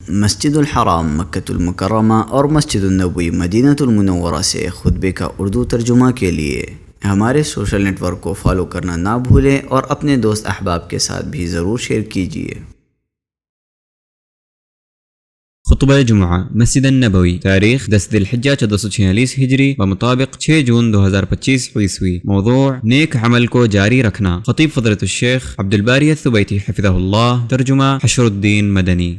مسجد الحرام مکۃ المکرمہ اور مسجد النبوی مدینہ المنورہ سے خطبے کا اردو ترجمہ کے لیے ہمارے سوشل نیٹ ورک کو فالو کرنا نہ بھولیں اور اپنے دوست احباب کے ساتھ بھی ضرور شیئر کیجیے۔ خطبہ جمعہ مسجد النبوی، تاریخ 10 ذی الحجہ 1446 ہجری بمطابق 6 جون 2025 عیسوی۔ موضوع: نیک عمل کو جاری رکھنا۔ خطیب فضیلۃ الشیخ عبدالباری الثبیتی حفظہ اللہ، ترجمہ حشر الدین مدنی۔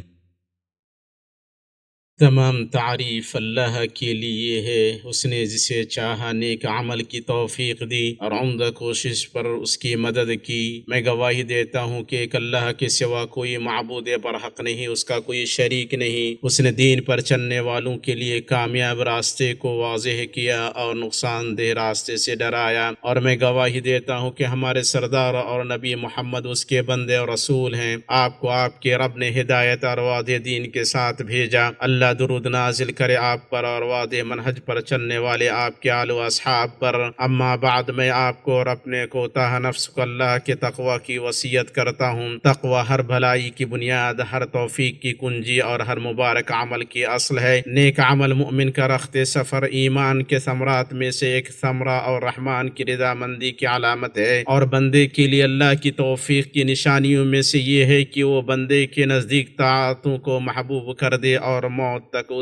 تمام تعریف اللہ کے لیے ہے، اس نے جسے چاہا نیک عمل کی توفیق دی اور عمدہ کوشش پر اس کی مدد کی۔ میں گواہی دیتا ہوں کہ ایک اللہ کے سوا کوئی معبود برحق نہیں، اس کا کوئی شریک نہیں۔ اس نے دین پر چلنے والوں کے لیے کامیاب راستے کو واضح کیا اور نقصان دہ راستے سے ڈرایا، اور میں گواہی دیتا ہوں کہ ہمارے سردار اور نبی محمد اس کے بندے اور رسول ہیں۔ آپ کو آپ کے رب نے ہدایت اور واضح دین کے ساتھ بھیجا۔ اللہ درود نازل کرے آپ پر اور واضح منہج پر چلنے والے آپ کے آل و اصحاب پر۔ اما بعد، میں آپ کو اور اپنے کوتاہ نفس کو اللہ کے تقوی کی وصیت کرتا ہوں۔ تقوی ہر بھلائی کی بنیاد، ہر توفیق کی کنجی اور ہر مبارک عمل کی اصل ہے۔ نیک عمل مومن کا رخت سفر، ایمان کے ثمرات میں سے ایک ثمرہ اور رحمان کی رضا مندی کی علامت ہے، اور بندے کے لیے اللہ کی توفیق کی نشانیوں میں سے یہ ہے کہ وہ بندے کے نزدیک طاعتوں کو محبوب کر دے اور موت تک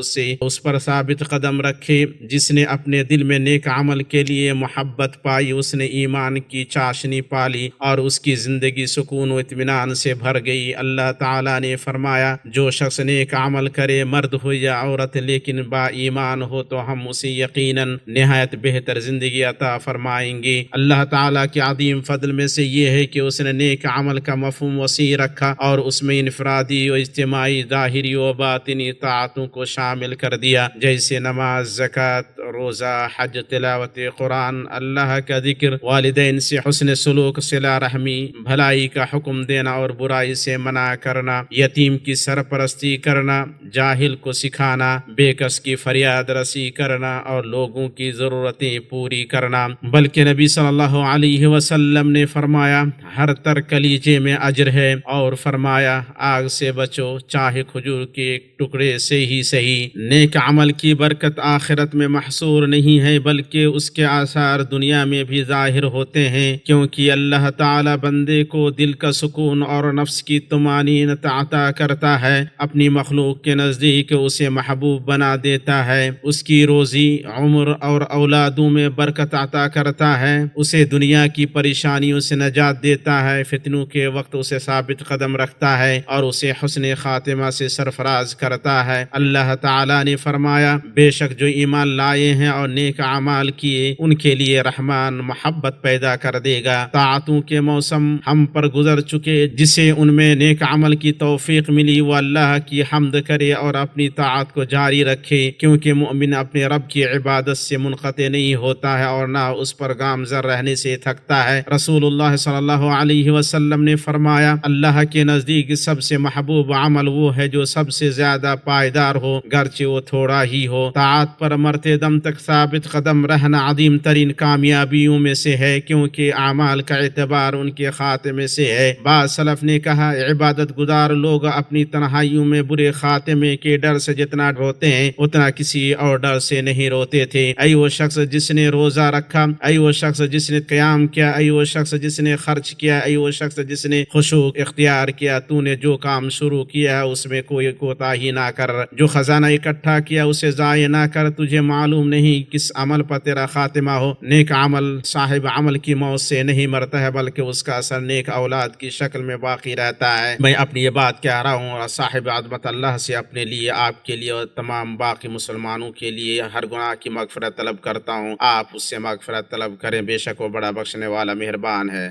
اس پر ثابت قدم رکھے۔ جس نے اپنے دل میں نیک عمل کے لیے محبت پائی، اس نے ایمان کی چاشنی پالی اور اس کی زندگی سکون و اطمینان سے بھر گئی۔ اللہ تعالیٰ نے فرمایا، جو شخص نیک عمل کرے، مرد ہو یا عورت، لیکن با ایمان ہو، تو ہم اسے یقیناً نہایت بہتر زندگی عطا فرمائیں گے۔ اللہ تعالیٰ کے عظیم فضل میں سے یہ ہے کہ اس نے نیک عمل کا مفہوم وسیع رکھا اور اس میں انفرادی و اجتماعی، ظاہری و باطنی طاعتوں کو شامل کر دیا، جیسے نماز، زکوٰۃ، روزہ، حج، تلاوت قرآن، اللہ کا ذکر، والدین سے حسن سلوک، صلہ رحمی، بھلائی کا حکم دینا اور برائی سے منع کرنا، یتیم کی سرپرستی کرنا، جاہل کو سکھانا، بے کس کی فریاد رسی کرنا اور لوگوں کی ضرورتیں پوری کرنا۔ بلکہ نبی صلی اللہ علیہ وسلم نے فرمایا، ہر تر کلیجے میں اجر ہے، اور فرمایا، آگ سے بچو، چاہے کھجور کے ایک ٹکڑے سے ہی صحیح۔ نیک عمل کی برکت آخرت میں محصور نہیں ہے، بلکہ اس کے آثار دنیا میں بھی ظاہر ہوتے ہیں، کیونکہ اللہ تعالی بندے کو دل کا سکون اور نفس کی طمانینت عطا کرتا ہے، اپنی مخلوق کے نزدیک اسے محبوب بنا دیتا ہے، اس کی روزی، عمر اور اولادوں میں برکت عطا کرتا ہے، اسے دنیا کی پریشانیوں سے نجات دیتا ہے، فتنوں کے وقت اسے ثابت قدم رکھتا ہے اور اسے حسن خاتمہ سے سرفراز کرتا ہے۔ اللہ تعالیٰ نے فرمایا، بے شک جو ایمان لائے ہیں اور نیک اعمال کیے، ان کے لیے رحمان محبت پیدا کر دے گا۔ طاعتوں کے موسم ہم پر گزر چکے، جسے ان میں نیک عمل کی توفیق ملی، وہ اللہ کی حمد کرے اور اپنی طاعت کو جاری رکھے، کیونکہ مومن اپنے رب کی عبادت سے منقطع نہیں ہوتا ہے اور نہ اس پر گامزن رہنے سے تھکتا ہے۔ رسول اللہ صلی اللہ علیہ وسلم نے فرمایا، اللہ کے نزدیک سب سے محبوب عمل وہ ہے جو سب سے زیادہ پائیدار ہو، گرچہ وہ تھوڑا ہی ہو۔ طاعت پر مرتے دم تک ثابت قدم رہنا عظیم ترین کامیابیوں میں سے ہے، کیونکہ اعمال کا اعتبار ان کے خاتمے سے ہے۔ بعض سلف نے کہا، عبادت گزار لوگ اپنی تنہائیوں میں برے خاتمے کے ڈر سے جتنا روتے ہیں، اتنا کسی اور ڈر سے نہیں روتے تھے۔ اے وہ شخص جس نے روزہ رکھا، اے وہ شخص جس نے قیام کیا، اے وہ شخص جس نے خرچ کیا، اے وہ شخص جس نے خشوع اختیار کیا، تو نے جو کام شروع کیا ہے اس میں کوئی کوتاہی نہ کر، جو خزانہ اکٹھا کیا اسے ضائع نہ کر، تجھے معلوم نہیں کس عمل پر تیرا خاتمہ ہو۔ نیک عمل صاحب عمل کی موت سے نہیں مرتا ہے، بلکہ اس کا اثر نیک اولاد کی شکل میں باقی رہتا ہے۔ میں اپنی یہ بات کہہ رہا ہوں اور صاحب عظمت اللہ سے اپنے لیے، آپ کے لیے اور تمام باقی مسلمانوں کے لیے ہر گناہ کی مغفرت طلب کرتا ہوں۔ آپ اس سے مغفرت طلب کریں، بے شک وہ بڑا بخشنے والا مہربان ہے۔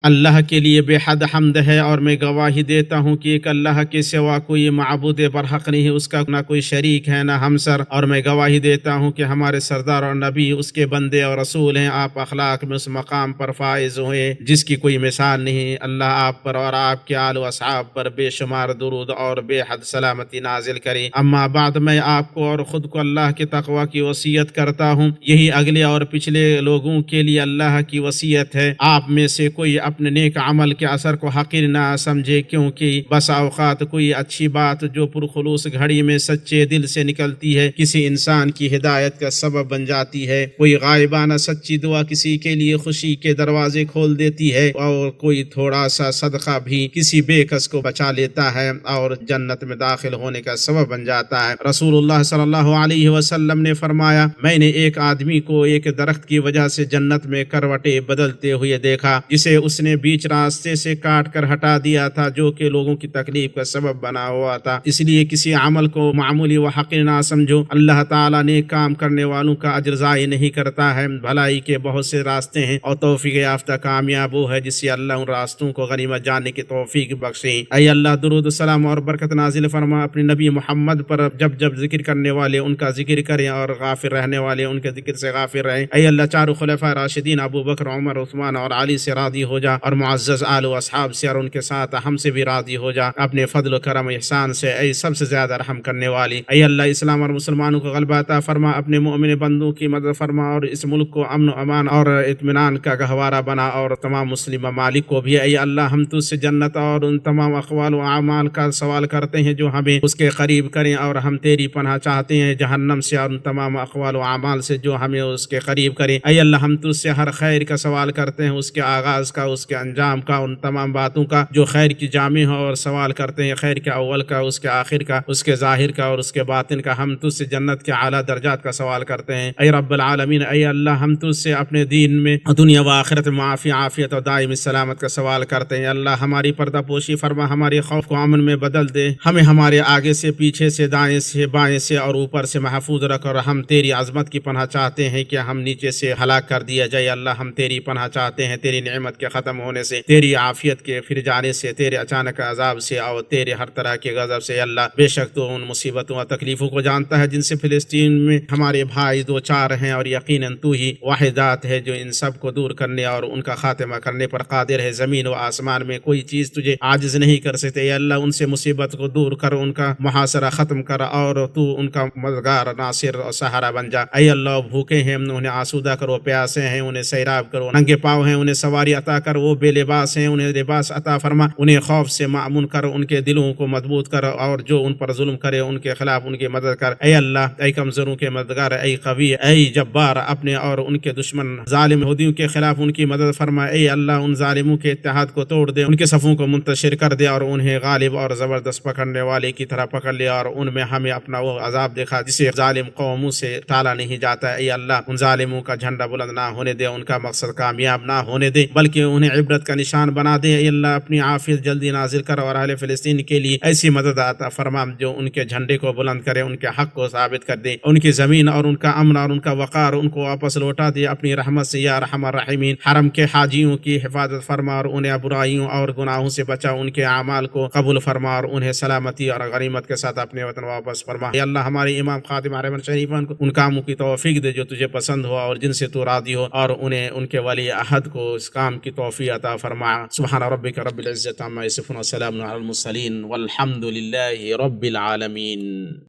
اللہ کے لیے بے حد حمد ہے، اور میں گواہی دیتا ہوں کہ ایک اللہ کے سوا کوئی معبود برحق نہیں، اس کا نہ کوئی شریک ہے نہ ہمسر، اور میں گواہی دیتا ہوں کہ ہمارے سردار اور نبی اس کے بندے اور رسول ہیں۔ آپ اخلاق میں اس مقام پر فائز ہوئے جس کی کوئی مثال نہیں۔ اللہ آپ پر اور آپ کے آل و اصحاب پر بے شمار درود اور بے حد سلامتی نازل کرے۔ اما بعد، میں آپ کو اور خود کو اللہ کے تقوی کی وصیت کرتا ہوں، یہی اگلے اور پچھلے لوگوں کے لیے اللہ کی وصیت ہے۔ آپ میں سے کوئی اپنے نیک عمل کے اثر کو حقیر نہ سمجھے، کیونکہ بس اوقات کوئی اچھی بات جو پرخلوص گھڑی میں سچے دل سے نکلتی ہے کسی انسان کی ہدایت کا سبب بن جاتی ہے، کوئی غائبانہ سچی دعا کسی کے لیے خوشی کے دروازے کھول دیتی ہے، اور کوئی تھوڑا سا صدقہ بھی کسی بے کس کو بچا لیتا ہے اور جنت میں داخل ہونے کا سبب بن جاتا ہے۔ رسول اللہ صلی اللہ علیہ وسلم نے فرمایا، میں نے ایک آدمی کو ایک درخت کی وجہ سے جنت میں کروٹیں بدلتے ہوئے دیکھا، جسے اس نے بیچ راستے سے کاٹ کر ہٹا دیا تھا، جو کہ لوگوں کی تکلیف کا سبب بنا ہوا تھا۔ اس لیے کسی عمل کو معمولی و حقیر نہ سمجھو، اللہ تعالیٰ نیک کام کرنے والوں کا اجر ضائع نہیں کرتا ہے۔ بھلائی کے بہت سے راستے ہیں اور توفیق یافتہ کامیاب وہ ہے جسے اللہ ان راستوں کو غنیمت جاننے کی توفیق بخشے۔ اے اللہ، درود و سلام اور برکت نازل فرما اپنے نبی محمد پر، جب ذکر کرنے والے ان کا ذکر کریں اور غافر رہنے والے ان کے ذکر سے غافر رہیں۔ اے اللہ، چاروں خلفاء راشدین ابو بکر، عمر، عثمان اور علی سے راضی ہو جا، اور معزز آل و اصحاب سے اور ان کے ساتھ ہم سے بھی راضی ہو جا اپنے فضل و کرم احسان سے، اے سب سے زیادہ رحم کرنے والی۔ اے اللہ، اسلام اور مسلمانوں کو غلبہ عطا فرما، اپنے مومن بندوں کی مدد فرما، اور اس ملک کو امن و امان اور اطمینان کا گہوارہ بنا، اور تمام مسلم ممالک کو بھی۔ اے اللہ، ہم تجھ سے جنت اور ان تمام اقوال و اعمال کا سوال کرتے ہیں جو ہمیں اس کے قریب کریں، اور ہم تیری پناہ چاہتے ہیں جہنم سے اور ان تمام اقوال و اعمال سے جو ہمیں اس کے قریب کریں۔ اے اللہ، ہم تجھ سے ہر خیر کا سوال کرتے ہیں، اس کے آغاز کا، اس کے انجام کا، ان تمام باتوں کا جو خیر کی جامع ہو، اور سوال کرتے ہیں خیر کے اول کا، اس کے آخر کا، اس کے ظاہر کا اور اس کے باطن کا۔ ہم تجھ سے جنت کے اعلیٰ درجات کا سوال کرتے ہیں اے رب العالمین۔ اے اللہ، ہم تجھ سے اپنے دین میں، دنیا و آخرت میں معافی، عافیت اور دائمی سلامت کا سوال کرتے ہیں۔ اللہ، ہماری پردہ پوشی فرما، ہمارے خوف کو امن میں بدل دے، ہمیں ہمارے آگے سے، پیچھے سے، دائیں سے، بائیں سے اور اوپر سے محفوظ رکھ، اور ہم تیری عظمت کی پناہ چاہتے ہیں کہ ہم نیچے سے ہلاک کر دیا جائے۔ اللہ، ہم تیری پناہ چاہتے ہیں تیری نعمت کے ختم ہونے سے، تیری عافیت کے پھر جانے سے، تیرے اچانک عذاب سے اور تیرے ہر طرح کے غضب سے۔ اللہ، بے شک تو ان مصیبتوں اور تکلیفوں کو جانتا ہے جن سے فلسطین میں ہمارے بھائی دو چار ہیں، اور یقیناً تو ہی واحد ذات ہے جو ان سب کو دور کرنے اور ان کا خاتمہ کرنے پر قادر ہے۔ زمین و آسمان میں کوئی چیز تجھے عاجز نہیں کر سکتے۔ اے اللہ، ان سے مصیبت کو دور کر، ان کا محاصرہ ختم کر، اور تو ان کا مددگار، ناصر اور سہارا بن جا۔ اے اللہ، بھوکے ہیں انہیں آسودہ کرو، پیاسے ہیں انہیں سیراب کرو، ننگے پاؤں ہیں انہیں سواری عطا کر، وہ بے لباس ہیں انہیں لباس عطا فرما، انہیں خوف سے مأمون کر، ان کے دلوں کو مضبوط کر، اور جو ان پر ظلم کرے ان کے خلاف ان کی مدد کر۔ اے اللہ، اے کمزوروں کے مددگار، اے قوی، اے جبار، اپنے اور ان کے دشمن ظالم یہودیوں کے خلاف ان کی مدد فرما۔ اے اللہ، ان ظالموں کے اتحاد کو توڑ دے، ان کے صفوں کو منتشر کر دے، اور انہیں غالب اور زبردست پکڑنے والے کی طرح پکڑ لے، اور ان میں ہمیں اپنا وہ عذاب دکھا جسے ظالم قوموں سے ٹالا نہیں جاتا۔ اے اللہ، ان ظالموں کا جھنڈا بلند نہ ہونے دے، ان کا مقصد کامیاب نہ ہونے دے، بلکہ انہیں عبرت کا نشان بنا دے۔ اے اللہ، اپنی عافیت جلدی نازل کر، اور اہل فلسطین کے لیے ایسی مدد عطا فرما جو ان کے جھنڈے کو بلند کرے، ان کے حق کو ثابت کر دے، ان کی زمین اور ان کا امن اور ان کا وقار ان کو واپس لوٹا دے اپنی رحمت سے یا ارحم الراحمین۔ حرم کے حاجیوں کی حفاظت فرما، اور انہیں برائیوں اور گناہوں سے بچا، ان کے اعمال کو قبول فرما، اور انہیں سلامتی اور غنیمت کے ساتھ اپنے وطن واپس فرما۔ اے اللہ، ہمارے امام خادم حرمین شریفان کو ان کاموں کی توفیق دے جو تجھے پسند ہو اور جن سے تو راضی ہو، اور انہیں ان کے ولی عہد کو اس کام کی توفیق عطا فرما۔ سبحان ربک رب العزت عما یصفون، وسلام علی المرسلین، والحمد للہ رب العالمین۔